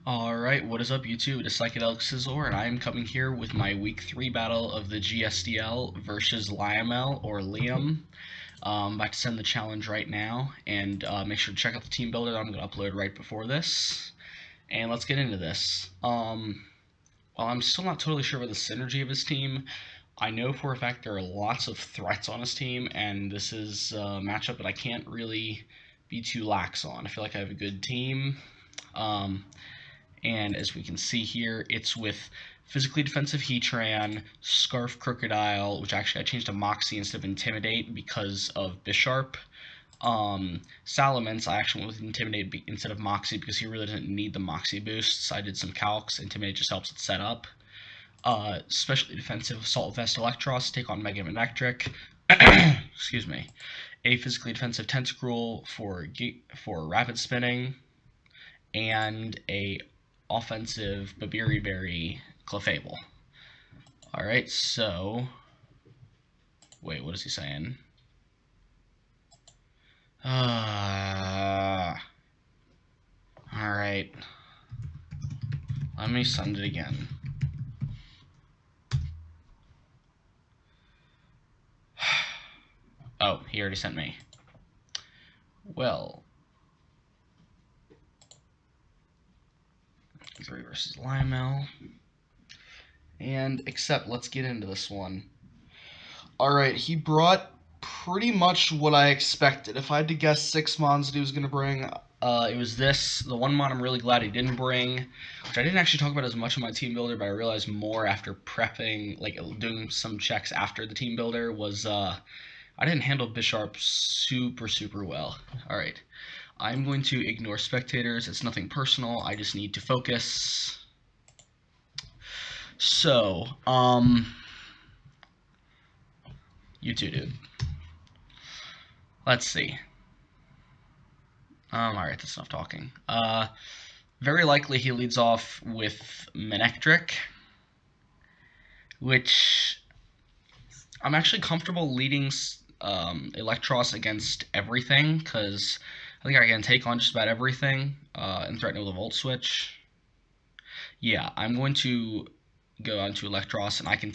Alright, what is up YouTube? It is Psychedelic Sizzler, and I am coming here with my Week 3 battle of the GSDL versus Liamel, or Liam. I'm about to send the challenge right now, and make sure to check out the team builder that I'm going to upload right before this. And let's get into this. While I'm still not totally sure about the synergy of his team, I know for a fact there are lots of threats on his team, and this is a matchup that I can't really be too lax on. I feel like I have a good team. And as we can see here, it's with Physically Defensive Heatran, Scarf Crocodile, which actually I changed to Moxie instead of Intimidate because of Bisharp. Salamence, I actually went with Intimidate instead of Moxie because he really doesn't need the Moxie boosts. I did some calcs. Intimidate just helps it set up. Specially Defensive Assault Vest Electros, take on Mega Electric. Excuse me. A Physically Defensive Tentacruel for Rapid Spinning, and a offensive Babiri Berry Clefable. Alright, so... Wait, what is he saying? Alright. Let me send it again. Oh, he already sent me. Well... 3 versus Liamel. And, except, let's get into this one. Alright, he brought pretty much what I expected. If I had to guess 6 mons that he was going to bring, it was this. The one mon I'm really glad he didn't bring, which I didn't actually talk about as much in my team builder, but I realized more after prepping, like doing some checks after the team builder, was I didn't handle Bisharp super well. Alright, I'm going to ignore spectators. It's nothing personal. I just need to focus. So, you too, dude. Let's see. Alright, that's enough talking. Very likely he leads off with Manectric, which I'm actually comfortable leading Electros against everything, because I think I can take on just about everything and threaten it with a Volt Switch. Yeah, I'm going to go on to Electros, and I can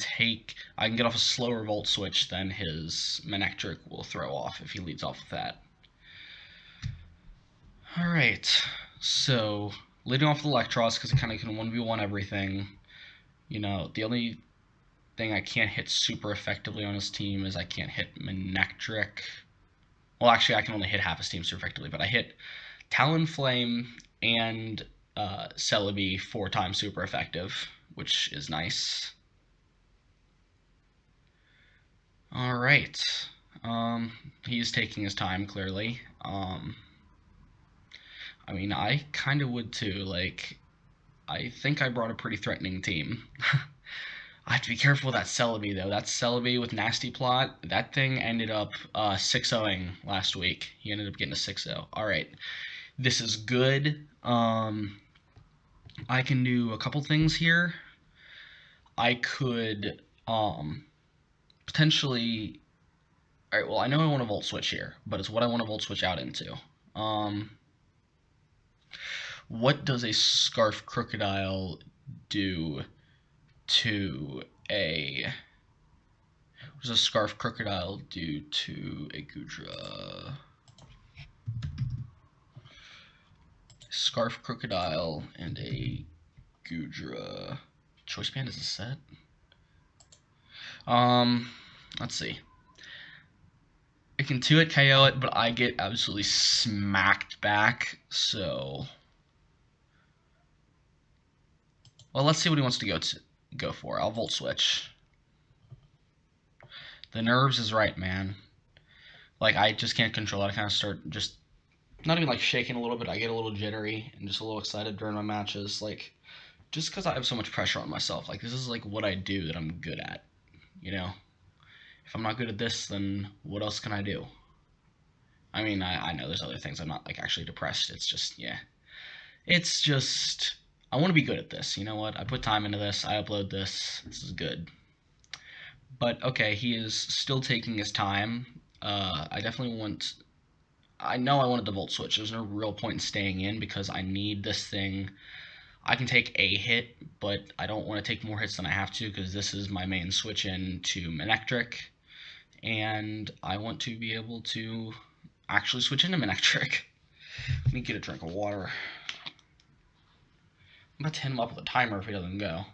get off a slower Volt Switch than his Manectric will throw off if he leads off with that. Alright, so leading off with Electros, because it kind of can 1v1 everything. You know, the only thing I can't hit super effectively on his team is I can't hit Manectric. Well, actually, I can only hit half his team super effectively, but I hit Talonflame and Celebi 4 times super effective, which is nice. Alright. He's taking his time, clearly. I mean, I kind of would too. Like, I think I brought a pretty threatening team. I have to be careful with that Celebi, though. That Celebi with Nasty Plot, that thing ended up 6-0ing last week. He ended up getting a 6-0. Alright. This is good. I can do a couple things here. I could potentially... Alright, well, I know I want a Volt Switch here, but it's what I want to Volt Switch out into. What does a Scarf Crocodile do to a... What does a Scarf Crocodile do to a Goodra? Scarf Crocodile and a Goodra. Choice Band is a set? Let's see. It can 2-hit KO it, but I get absolutely smacked back, so... Well, let's see what he wants to go for. I'll Volt Switch. The nerves is right, man. Like, I just can't control it. I kind of start just... Not even, like, shaking a little bit. I get a little jittery and just a little excited during my matches. Like, just because I have so much pressure on myself. Like, this is, like, what I do that I'm good at. You know? If I'm not good at this, then what else can I do? I mean, I know there's other things. I'm not, like, actually depressed. It's just, yeah. It's just... I want to be good at this. You know what? I put time into this. I upload this. This is good. But, okay, he is still taking his time. I definitely want... I know I wanted the Volt Switch. There's no real point in staying in because I need this thing. I can take a hit, but I don't want to take more hits than I have to because this is my main switch in to Manectric, and I want to be able to actually switch into Manectric. Let me get a drink of water. I'm about to hit him up with a timer if he doesn't go.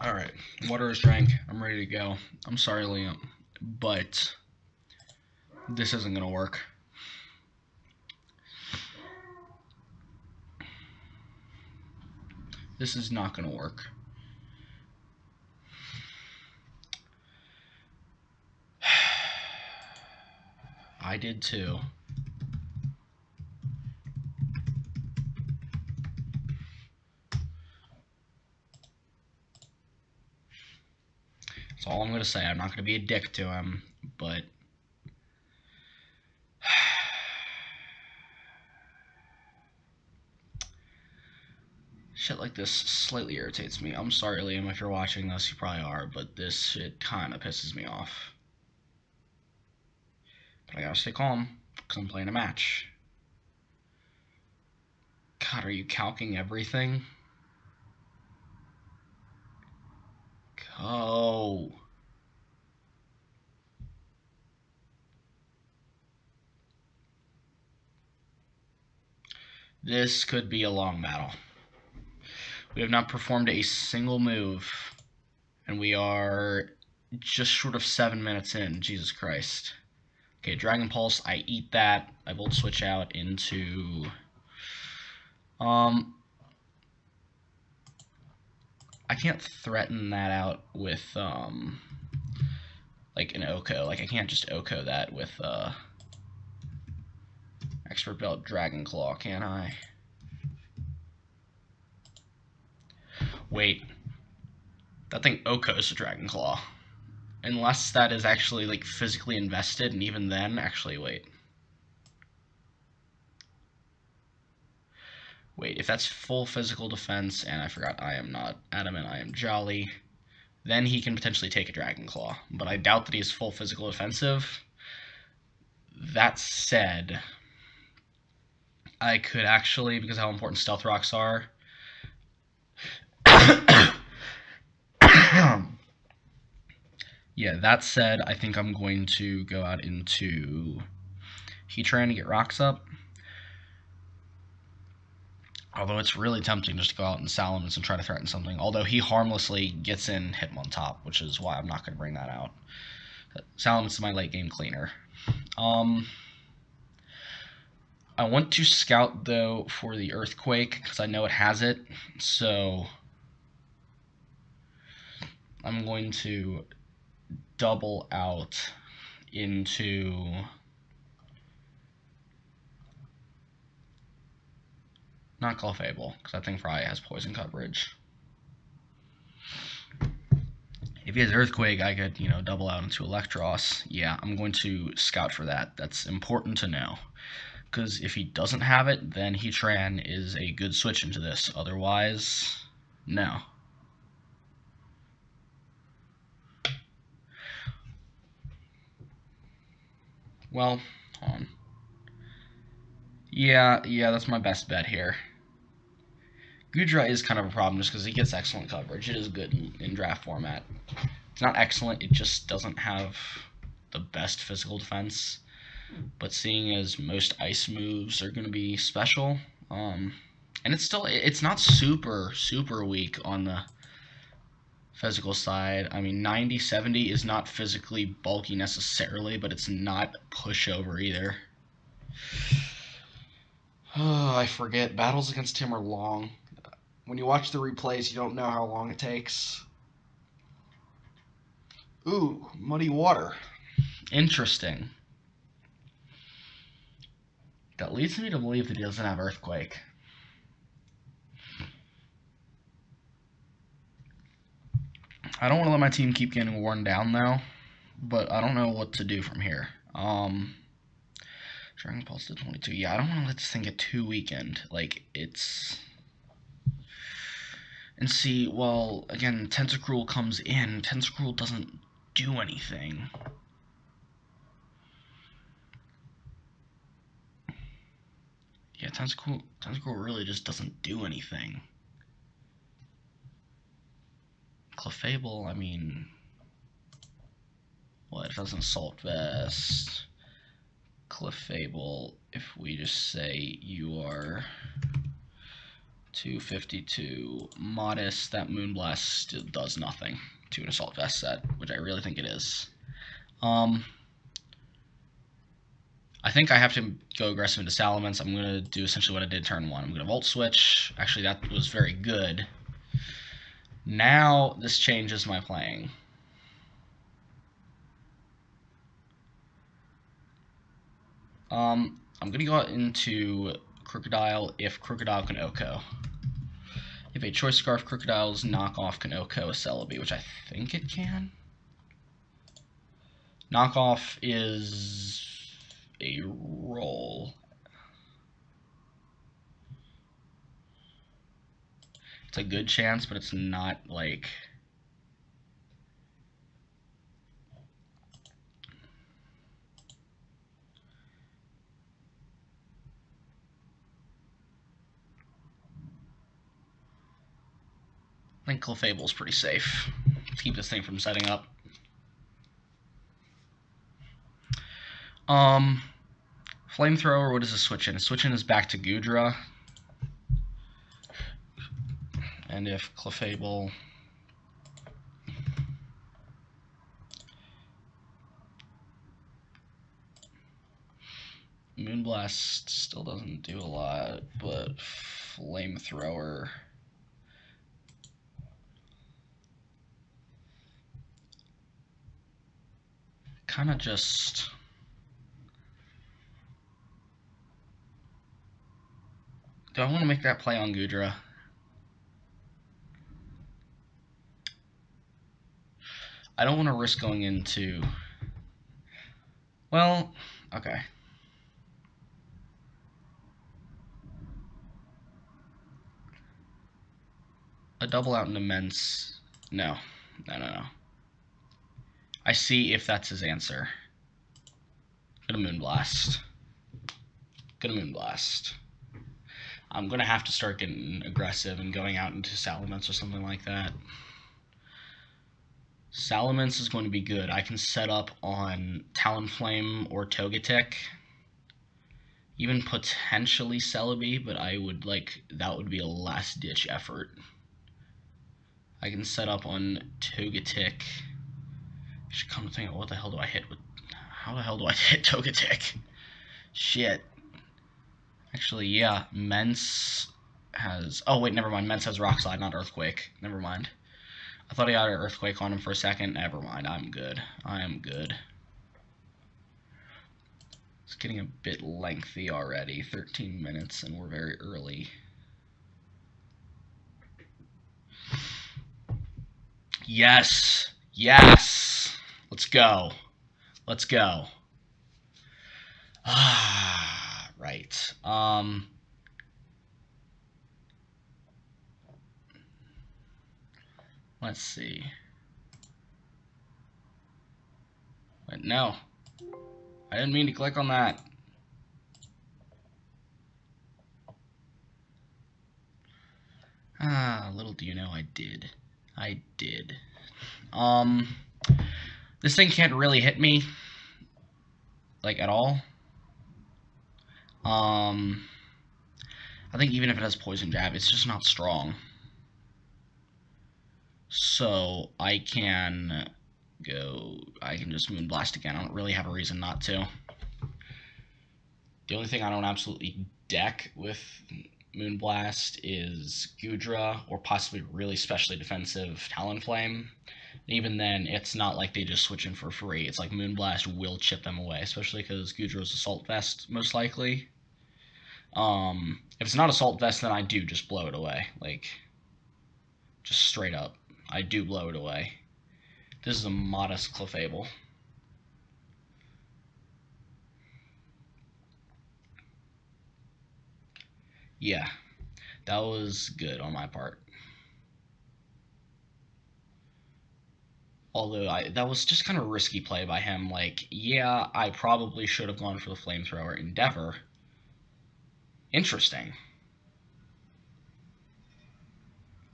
Alright, water is drank. I'm ready to go. I'm sorry, Liam, but this isn't going to work. This is not going to work. I did too. That's all I'm going to say. I'm not going to be a dick to him, but shit like this slightly irritates me. I'm sorry, Liam, if you're watching this, you probably are, but this shit kind of pisses me off. But I gotta stay calm, because I'm playing a match. God, are you calcing everything? Go. This could be a long battle. We have not performed a single move, and we are just short of 7 minutes in. Jesus Christ. Okay, Dragon Pulse, I eat that. I Volt Switch out into... I can't threaten that out with, like an Oko. Like, I can't just Oko that with, Expert Belt Dragon Claw, can I? Wait. That thing Okos a Dragon Claw. Unless that is actually, like, physically invested, and even then, actually, wait. Wait, if that's full physical defense, and I forgot I am not adamant, I am jolly, then he can potentially take a Dragon Claw. But I doubt that he is full physical defensive. That said, I could actually, because of how important Stealth Rocks are... Yeah, that said, I think I'm going to go out into Heatran to get rocks up. Although it's really tempting just to go out in Salamence and try to threaten something. Although he harmlessly gets in Hitmontop, which is why I'm not going to bring that out. Salamence is my late game cleaner. I want to scout, though, for the Earthquake, because I know it has it. So I'm going to double out into... Not Clefable, because that thing probably has poison coverage. If he has Earthquake, I could, double out into Electros. Yeah, I'm going to scout for that. That's important to know. Because if he doesn't have it, then Heatran is a good switch into this. Otherwise, no. Well, hold on. Yeah, that's my best bet here. Gudra is kind of a problem just because he gets excellent coverage. It is good in draft format. It's not excellent, it just doesn't have the best physical defense. But seeing as most ice moves are going to be special, and it's not super weak on the physical side. I mean, 90-70 is not physically bulky necessarily, but it's not pushover either. Oh, I forget. Battles against him are long. When you watch the replays, you don't know how long it takes. Ooh, muddy water. Interesting. That leads me to believe that he doesn't have Earthquake. I don't want to let my team keep getting worn down, though, but I don't know what to do from here. Dragon Pulse to 22. Yeah, I don't want to let this thing get too weakened. Like, it's... And see, well, again, Tentacruel comes in. Tentacruel doesn't do anything. Yeah, Tentacle really just doesn't do anything. Clefable, I mean, what? It doesn't Assault Vest. Clefable, if we just say you are 252 modest, that Moonblast still does nothing to an Assault Vest set, which I really think it is. I think I have to go aggressive into Salamence. I'm going to do essentially what I did turn 1. I'm going to Volt Switch. Actually, that was very good. Now, this changes my playing. I'm going to go out into Crocodile if Crocodile can OHKO. If a Choice Scarf Crocodile's knockoff can OHKO a Celebi, which I think it can. Knockoff is a roll. It's a good chance, but it's not like... I think Clefable's pretty safe to keep this thing from setting up. Flamethrower, what does this switch in? Switch in is back to Goodra. And if Clefable... Moonblast still doesn't do a lot, but Flamethrower... kind of just... Do I want to make that play on Goodra? I don't want to risk going into... Well, okay. A double out in immense... No. No. I see if that's his answer. Gonna Moonblast. I'm gonna have to start getting aggressive and going out into Salamence or something like that. Salamence is going to be good. I can set up on Talonflame or Togetic. Even potentially Celebi, but I would that would be a last ditch effort. I can set up on Togetic. I should come to think of what the hell do I hit with... How the hell do I hit Togetic? Shit. Actually, yeah, Mence has... Oh, wait, never mind. Mence has Rock Slide, not Earthquake. Never mind. I thought he had an Earthquake on him for a second. Never mind. I'm good. I am good. It's getting a bit lengthy already. 13 minutes, and we're very early. Yes! Yes! Let's go. Let's go. Ah, right. Let's see. Wait, no. I didn't mean to click on that. Little do you know, I did. I did. This thing can't really hit me, at all. I think even if it has Poison Jab, it's just not strong. So I can just Moonblast again. I don't really have a reason not to. The only thing I don't absolutely deck with Moonblast is Goodra, or possibly really specially defensive Talonflame. Even then, it's not like they just switch in for free. It's like Moonblast will chip them away, especially because Goodra's Assault Vest, most likely. If it's not Assault Vest, then I do just blow it away. Just straight up. I do blow it away. This is a modest Clefable. Yeah, that was good on my part. Although that was just kind of a risky play by him. Like, yeah, I probably should have gone for the flamethrower endeavor. Interesting.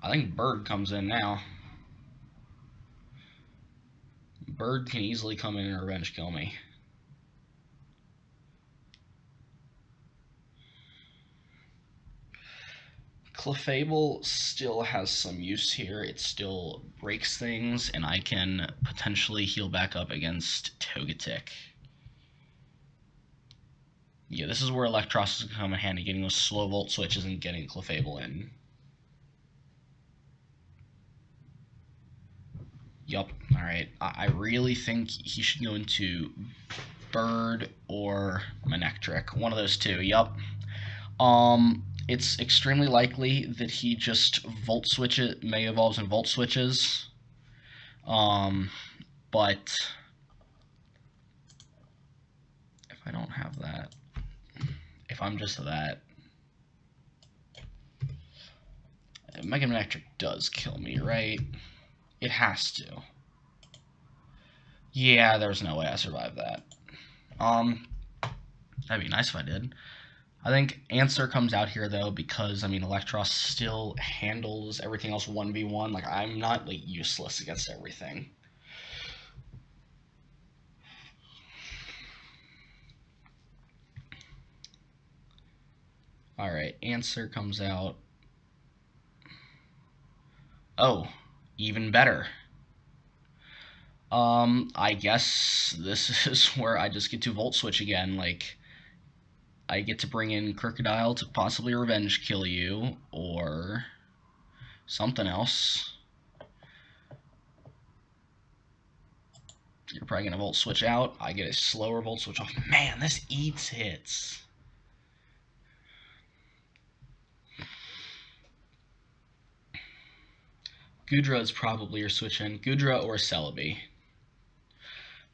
I think Bird comes in now. Bird can easily come in and revenge kill me. Clefable still has some use here. It still breaks things, and I can potentially heal back up against Togetic. Yeah, this is where Electros is going to come in handy, getting those slow volt switches and getting Clefable in. Yup, alright. I really think he should go into Bird or Manectric. One of those two, yup. It's extremely likely that he just Volt Switches, Mega Evolves and Volt Switches. But if I don't have that, if I'm just that, Mega Manectric does kill me, right? It has to. Yeah, there's no way I survived that. That'd be nice if I did. I think Answer comes out here though because I mean Electros still handles everything else 1v1. Like I'm not like useless against everything. Alright, Answer comes out. Oh, even better. I guess this is where I just get to Volt Switch again. Like, I get to bring in Crocodile to possibly revenge kill you, or something else. You're probably gonna Volt Switch out. I get a slower Volt Switch off. Man, this eats hits. Goodra is probably your switch in. Goodra or Celebi.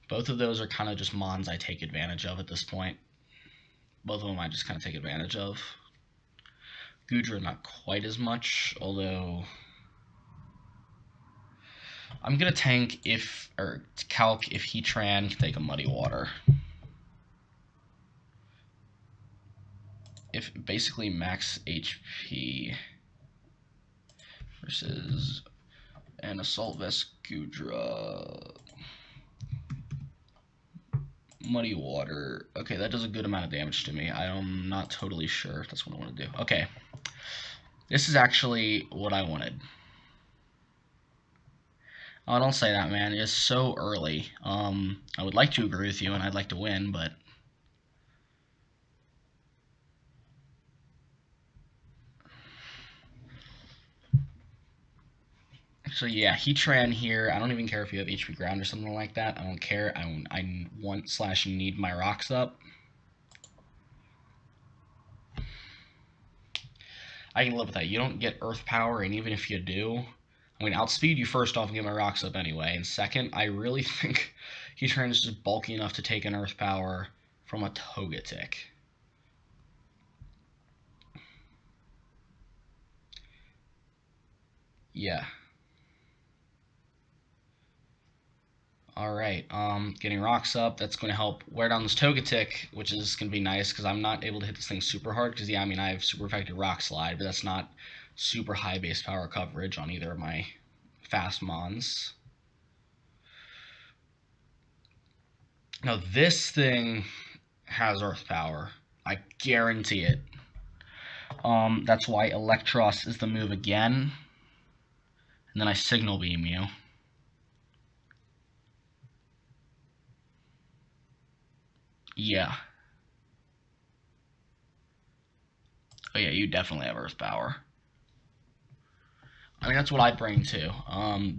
Both of those are kind of just mons I take advantage of at this point. Both of them I just kind of take advantage of. Goodra not quite as much, although I'm gonna tank if, or calc if Heatran can take a Muddy Water. If basically max HP versus an Assault Vest Goodra. Muddy Water. Okay, that does a good amount of damage to me. I'm not totally sure if that's what I want to do. Okay. This is actually what I wanted. Oh, don't say that, man. It's so early. I would like to agree with you, and I'd like to win, but... So yeah, Heatran here. I don't even care if you have HP Ground or something like that. I don't care. I want / need my rocks up. I can live with that. You don't get Earth Power, and even if you do, I'm going to outspeed you first off and get my rocks up anyway. And second, I really think Heatran is just bulky enough to take an Earth Power from a Togetic. Yeah. Alright, getting rocks up, that's going to help wear down this Togetic, which is going to be nice, because I'm not able to hit this thing super hard, because, yeah, I mean, I have super effective Rock Slide, but that's not super high base power coverage on either of my fast mons. Now, this thing has Earth Power. I guarantee it. That's why Electros is the move again, and then I Signal Beam you. Yeah. Oh yeah, you definitely have Earth Power. I mean, that's what I'd bring too.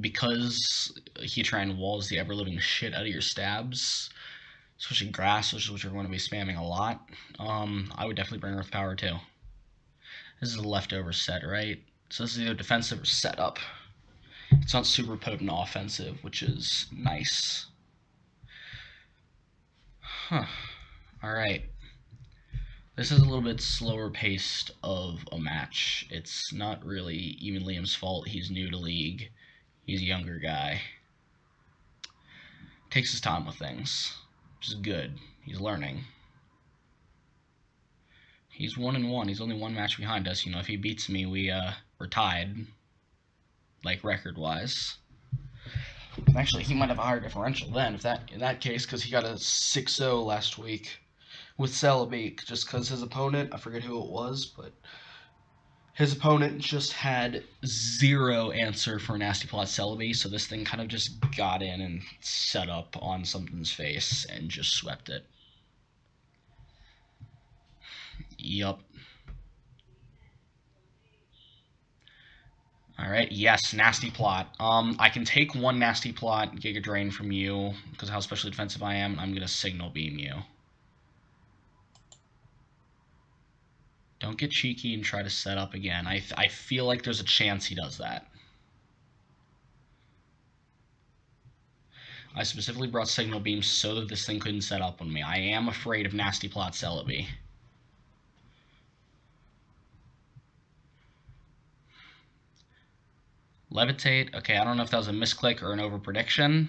Because Heatran walls the ever-living shit out of your stabs, especially Grass, which you're going to be spamming a lot, I would definitely bring Earth Power too. This is a leftover set, right? So this is either defensive or setup. It's not super potent offensive, which is nice. Huh. Alright. This is a little bit slower paced of a match. It's not really even Liam's fault. He's new to League. He's a younger guy. Takes his time with things, which is good. He's learning. He's 1-1. He's only one match behind us. You know, if he beats me, we're tied, like record-wise. Actually, he might have a higher differential then, in that case, because he got a 6-0 last week with Celebi, just because his opponent, I forget who it was, but his opponent just had zero answer for Nasty Plot Celebi, so this thing kind of just got in and set up on something's face and just swept it. Yup. Alright, yes, Nasty Plot. I can take one Nasty Plot Giga Drain from you, because of how specially defensive I am, I'm gonna Signal Beam you. Don't get cheeky and try to set up again. I feel like there's a chance he does that. I specifically brought Signal Beam so that this thing couldn't set up on me. I am afraid of Nasty Plot Celebi. Levitate. Okay, I don't know if that was a misclick or an overprediction.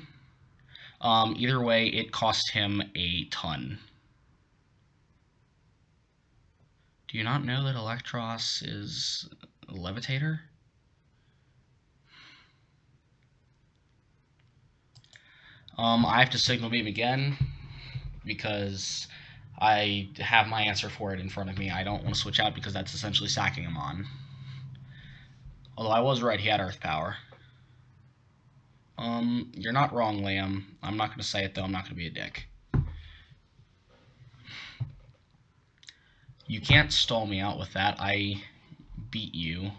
Either way, it cost him a ton. Do you not know that Electros is a Levitator? I have to Signal Beam again because I have my answer for it in front of me. I don't want to switch out because that's essentially sacking him on. Although I was right, he had Earth Power. You're not wrong, Liam. I'm not going to say it, though. I'm not going to be a dick. You can't stall me out with that. I beat you.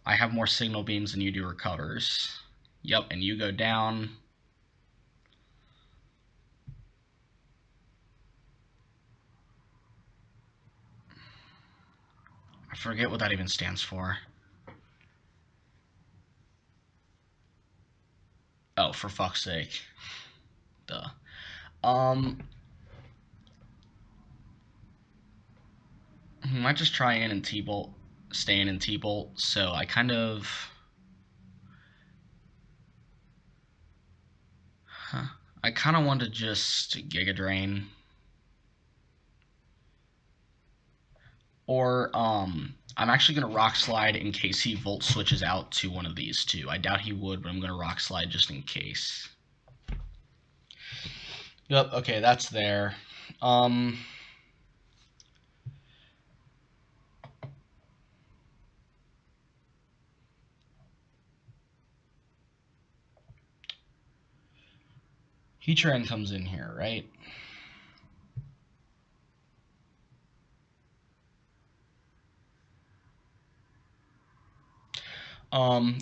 I have more Signal Beams than you do recovers. Yep, and you go down. I forget what that even stands for. Oh, for fuck's sake. Duh. Might just try in and T-Bolt, staying in T-Bolt, so I kind of... I kind of want to just Giga Drain. Or, I'm actually going to Rock Slide in case he Volt switches out to one of these two. I doubt he would, but I'm going to Rock Slide just in case. Yep, okay, that's there. Heatran comes in here, right?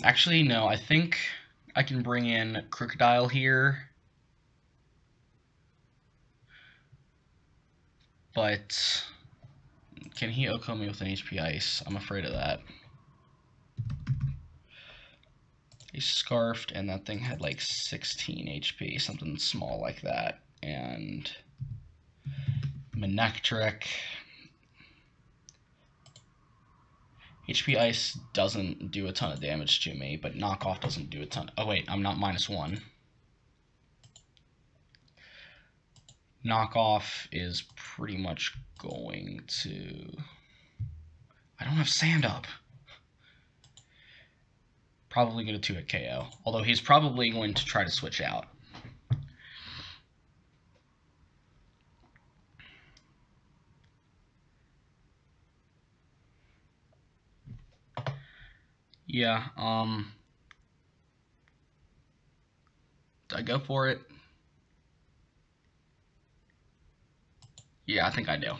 Actually, no, I think I can bring in Crocodile here. But can he OHKO me with an HP Ice? I'm afraid of that. He Scarfed, and that thing had like 16 HP, something small like that. And Manectric. HP Ice doesn't do a ton of damage to me, but Knockoff doesn't do a ton. Oh wait, I'm not -1. Knockoff is pretty much going to... I don't have Sand Up. Probably going to 2-hit KO. Although he's probably going to try to switch out. Yeah, did I go for it? Yeah, I think I do.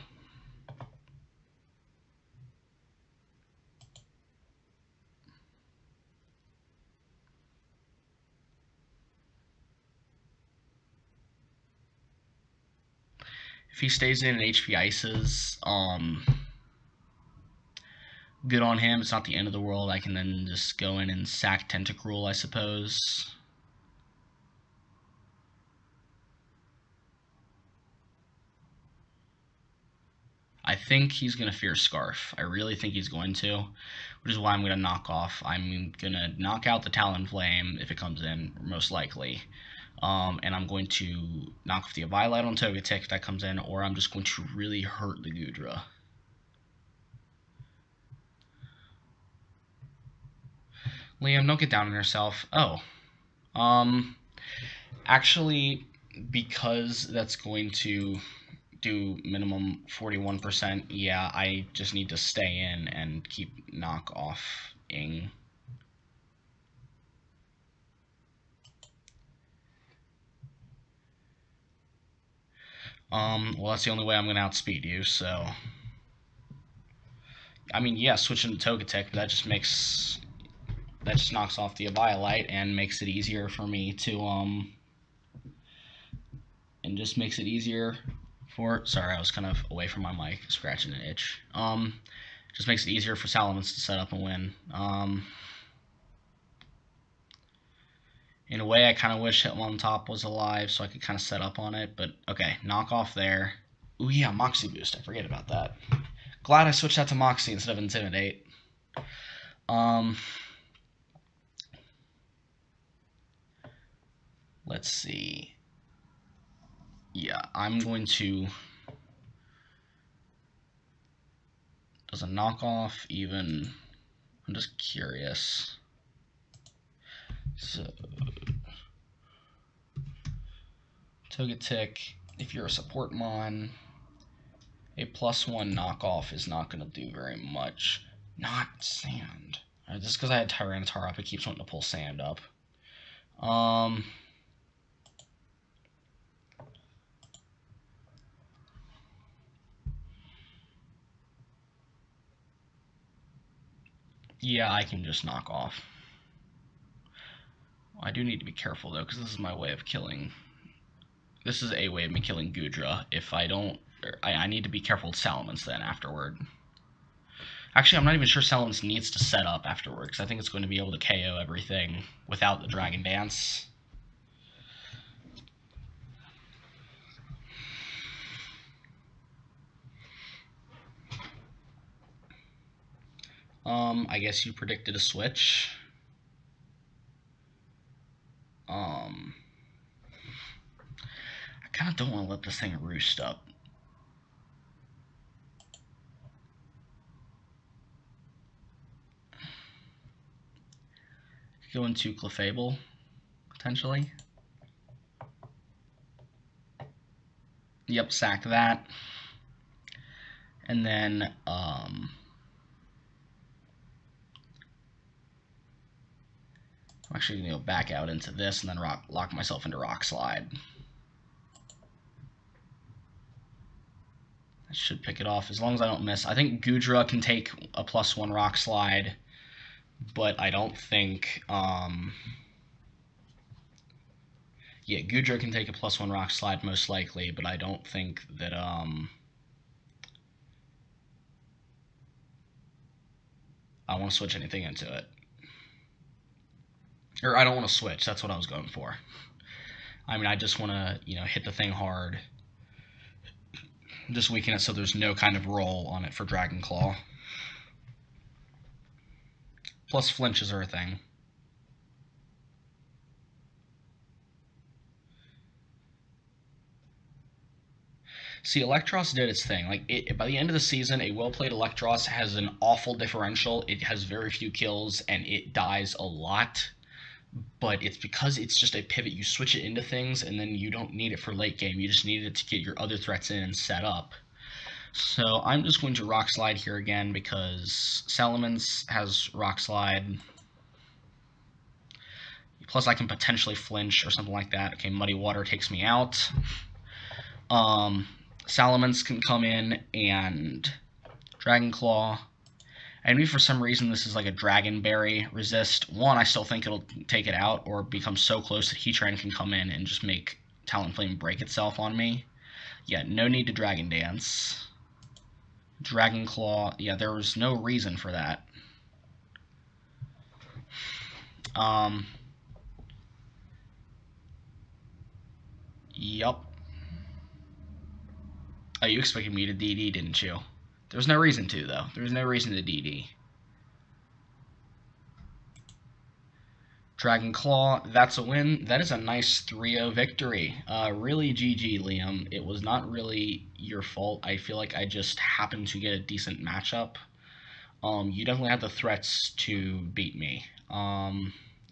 If he stays in HP Ices, good on him. It's not the end of the world. I can then just go in and sack Tentacruel, I suppose. I think he's going to fear Scarf. I really think he's going to, which is why I'm going to knock off. I'm going to knock out the Talonflame if it comes in, most likely. And I'm going to knock off the Eviolite on Togetic if that comes in, or I'm just going to really hurt the Goodra. Liam, don't get down on yourself. Oh. Actually, because that's going to do minimum 41%, yeah, I just need to stay in and keep knock off-ing. Well, that's the only way I'm going to outspeed you, so... I mean, yeah, switching to Togetic, but that just knocks off the Eviolite and makes it easier for me to, and just makes it easier for... Sorry, I was kind of away from my mic, scratching an itch. Just makes it easier for Salamence to set up and win. In a way, I kind of wish Hitmontop was alive so I could kind of set up on it, but okay, knock off there. Ooh, yeah, Moxie Boost, I forget about that. Glad I switched that to Moxie instead of Intimidate. Let's see. Yeah, I'm going to... Does a knockoff even... I'm just curious. So... Togetic, if you're a support mon, a +1 knockoff is not going to do very much. Not sand. Just because I had Tyranitar up, it keeps wanting to pull sand up. Yeah, I can just knock off. I do need to be careful, though, because this is my way of killing... This is a way of me killing Goodra. If I don't... I need to be careful with Salamence then afterward. Actually, I'm not even sure Salamence needs to set up afterward, because I think it's going to be able to KO everything without the Dragon Dance. I guess you predicted a switch. I kind of don't want to let this thing roost up. Go into Clefable, potentially. Yep, sack that. And then, I'm actually going to go back out into this and then lock myself into Rock Slide. That should pick it off as long as I don't miss. I think Goodra can take a +1 Rock Slide, but I don't think... Yeah, Goodra can take a +1 Rock Slide most likely, but I don't think that... I want to switch anything into it. Or I don't want to switch, that's what I was going for. I mean, I just want to, hit the thing hard. Just weaken it so there's no kind of roll on it for Dragon Claw. Plus flinches are a thing. See, Electros did its thing. Like, by the end of the season, a well-played Electros has an awful differential. It has very few kills, and it dies a lot. But it's because it's just a pivot. You switch it into things, and then you don't need it for late game. You just need it to get your other threats in and set up. So I'm just going to Rock Slide here again, because Salamence has Rock Slide. Plus, I can potentially flinch or something like that. Okay, Muddy Water takes me out. Salamence can come in and Dragon Claw. And maybe for some reason this is like a Dragon Berry resist. One, I still think it'll take it out or become so close that Heatran can come in and just make Talonflame break itself on me. Yeah, no need to Dragon Dance. Dragon Claw, yeah, there was no reason for that. Yup. Oh, you expected me to DD, didn't you? There's no reason to, though. There's no reason to DD. Dragon Claw, that's a win. That is a nice 3-0 victory. Really GG, Liam. It was not really your fault. I feel like I just happened to get a decent matchup. You definitely have the threats to beat me.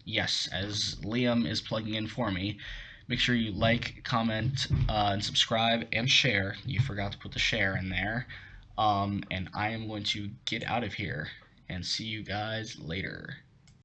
Yes, as Liam is plugging in for me, make sure you like, comment, and subscribe, and share. You forgot to put the share in there. And I am going to get out of here and see you guys later.